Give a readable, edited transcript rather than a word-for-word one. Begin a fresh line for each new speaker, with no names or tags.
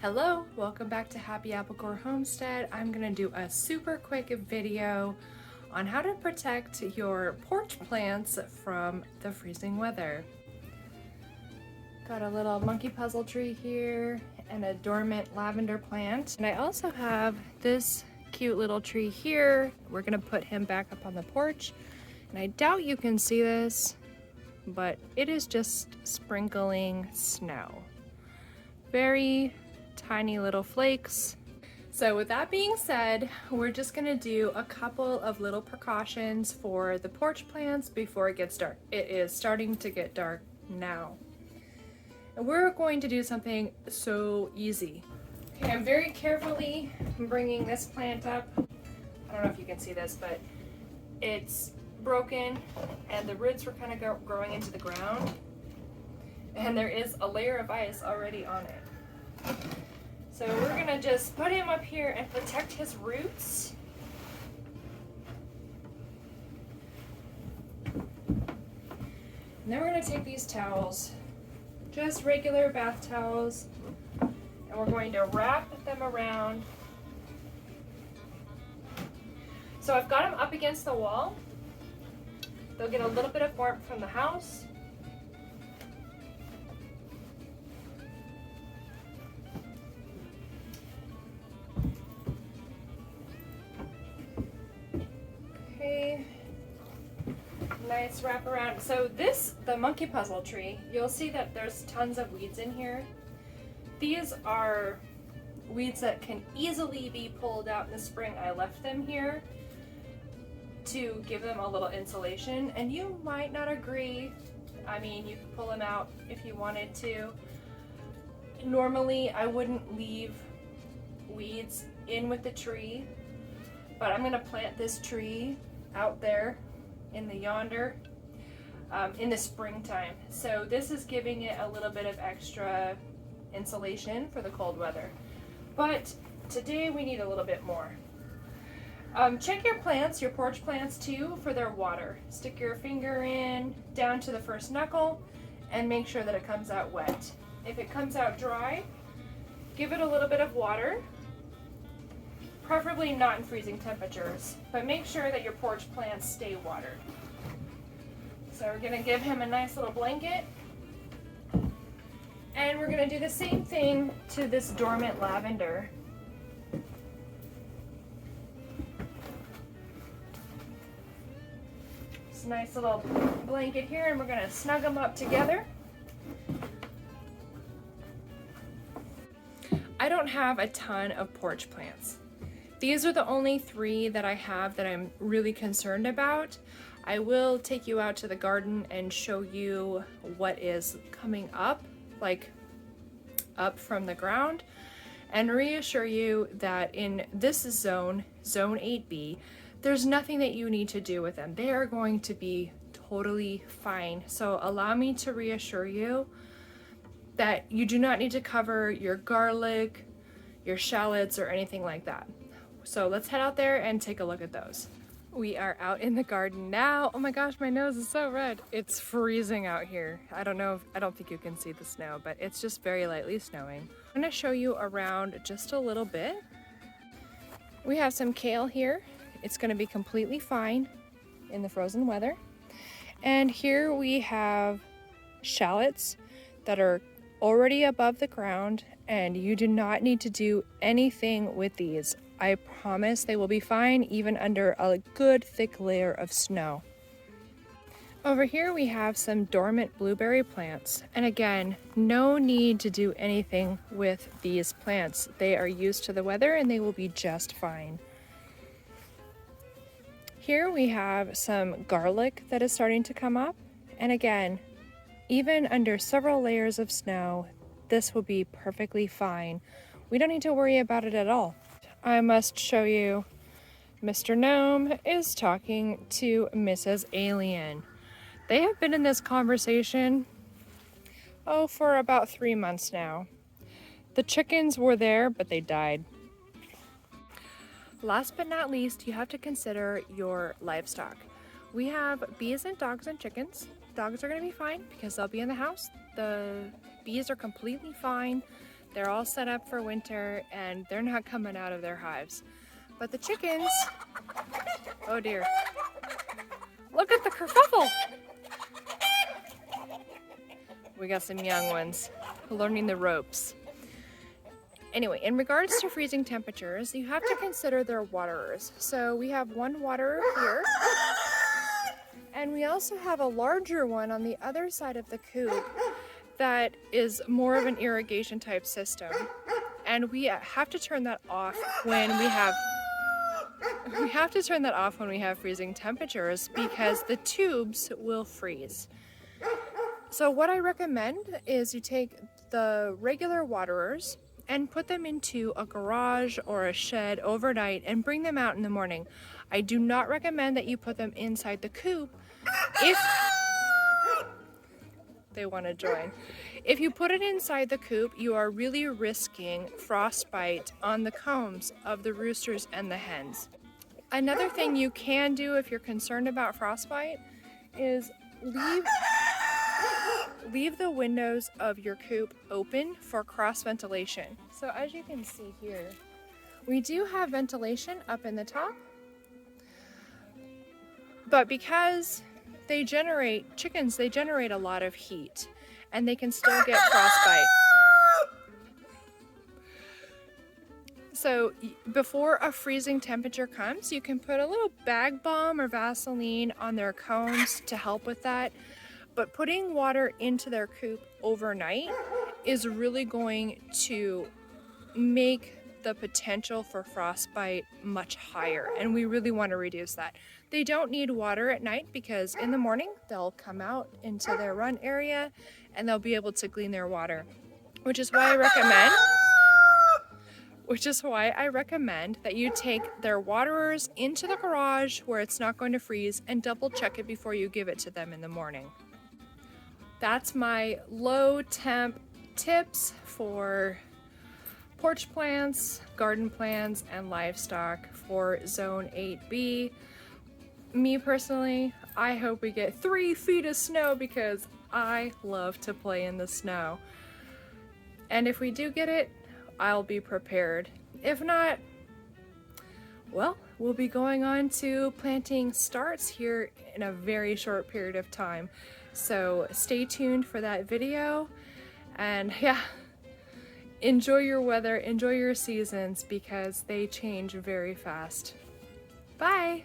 Hello, welcome back to Happy Apple Core Homestead. I'm gonna do a super quick video on how to protect your porch plants from the freezing weather. Got a little monkey puzzle tree here and a dormant lavender plant. And I also have this cute little tree here. We're gonna put him back up on the porch. And I doubt you can see this, but it is just sprinkling snow. Very tiny little flakes. So with that being said, we're just gonna do a couple of little precautions for the porch plants before it gets dark. It is starting to get dark now. And we're going to do something so easy. Okay, I'm very carefully bringing this plant up. I don't know if you can see this, but it's broken and the roots were kind of growing into the ground. And there is a layer of ice already on it. So we're gonna just put him up here and protect his roots. And then we're gonna take these towels, just regular bath towels, and we're going to wrap them around. So I've got them up against the wall. They'll get a little bit of warmth from the house. Nice wrap around. So the monkey puzzle tree, you'll see that there's tons of weeds in here. These are weeds that can easily be pulled out in the spring. I left them here to give them a little insulation, and you might not agree. I mean, you could pull them out if you wanted to. Normally, I wouldn't leave weeds in with the tree, but I'm gonna plant this tree out there in the yonder in the springtime. So this is giving it a little bit of extra insulation for the cold weather. But today we need a little bit more. Check your plants, your porch plants too, for their water. Stick your finger in down to the first knuckle and make sure that it comes out wet. If it comes out dry, give it a little bit of water. Preferably not in freezing temperatures, but make sure that your porch plants stay watered. So we're gonna give him a nice little blanket. And we're gonna do the same thing to this dormant lavender. It's a nice little blanket here, and we're gonna snug them up together. I don't have a ton of porch plants. These are the only 3 that I have that I'm really concerned about. I will take you out to the garden and show you what is coming up, like up from the ground, and reassure you that in this zone, zone 8B, there's nothing that you need to do with them. They are going to be totally fine. So allow me to reassure you that you do not need to cover your garlic, your shallots, or anything like that. So let's head out there and take a look at those. We are out in the garden now. Oh my gosh, my nose is so red. It's freezing out here. I don't think you can see the snow, but it's just very lightly snowing. I'm gonna show you around just a little bit. We have some kale here. It's gonna be completely fine in the frozen weather. And here we have shallots that are already above the ground, and you do not need to do anything with these. I promise they will be fine even under a good thick layer of snow. Over here we have some dormant blueberry plants, and again, no need to do anything with these plants. They are used to the weather and they will be just fine. Here we have some garlic that is starting to come up, and again, even under several layers of snow, this will be perfectly fine. We don't need to worry about it at all. I must show you, Mr. Gnome is talking to Mrs. Alien. They have been in this conversation, for about 3 months now. The chickens were there, but they died. Last but not least, you have to consider your livestock. We have bees and dogs and chickens. Dogs are going to be fine because they'll be in the house. The bees are completely fine. They're all set up for winter and they're not coming out of their hives. But the chickens, oh dear, look at the kerfuffle. We got some young ones learning the ropes. Anyway, in regards to freezing temperatures, you have to consider their waterers. So we have one waterer here, and we also have a larger one on the other side of the coop that is more of an irrigation type system. And we have to turn that off when we have freezing temperatures because the tubes will freeze. So what I recommend is you take the regular waterers and put them into a garage or a shed overnight and bring them out in the morning. I do not recommend that you put them inside the coop if they want to join. If you put it inside the coop, you are really risking frostbite on the combs of the roosters and the hens. Another thing you can do if you're concerned about frostbite is leave the windows of your coop open for cross ventilation. So as you can see here, we do have ventilation up in the top, but because chickens generate a lot of heat and they can still get frostbite. So before a freezing temperature comes, you can put a little bag balm or Vaseline on their combs to help with that. But putting water into their coop overnight is really going to make the potential for frostbite much higher, and we really want to reduce that. They don't need water at night because in the morning they'll come out into their run area and they'll be able to glean their water, which is why I recommend that you take their waterers into the garage where it's not going to freeze and double check it before you give it to them in the morning. That's my low temp tips for porch plants, garden plants, and livestock for zone 8B. Me personally, I hope we get 3 feet of snow because I love to play in the snow. And if we do get it, I'll be prepared. If not, well, we'll be going on to planting starts here in a very short period of time. So stay tuned for that video, and yeah, enjoy your weather, enjoy your seasons because they change very fast. Bye!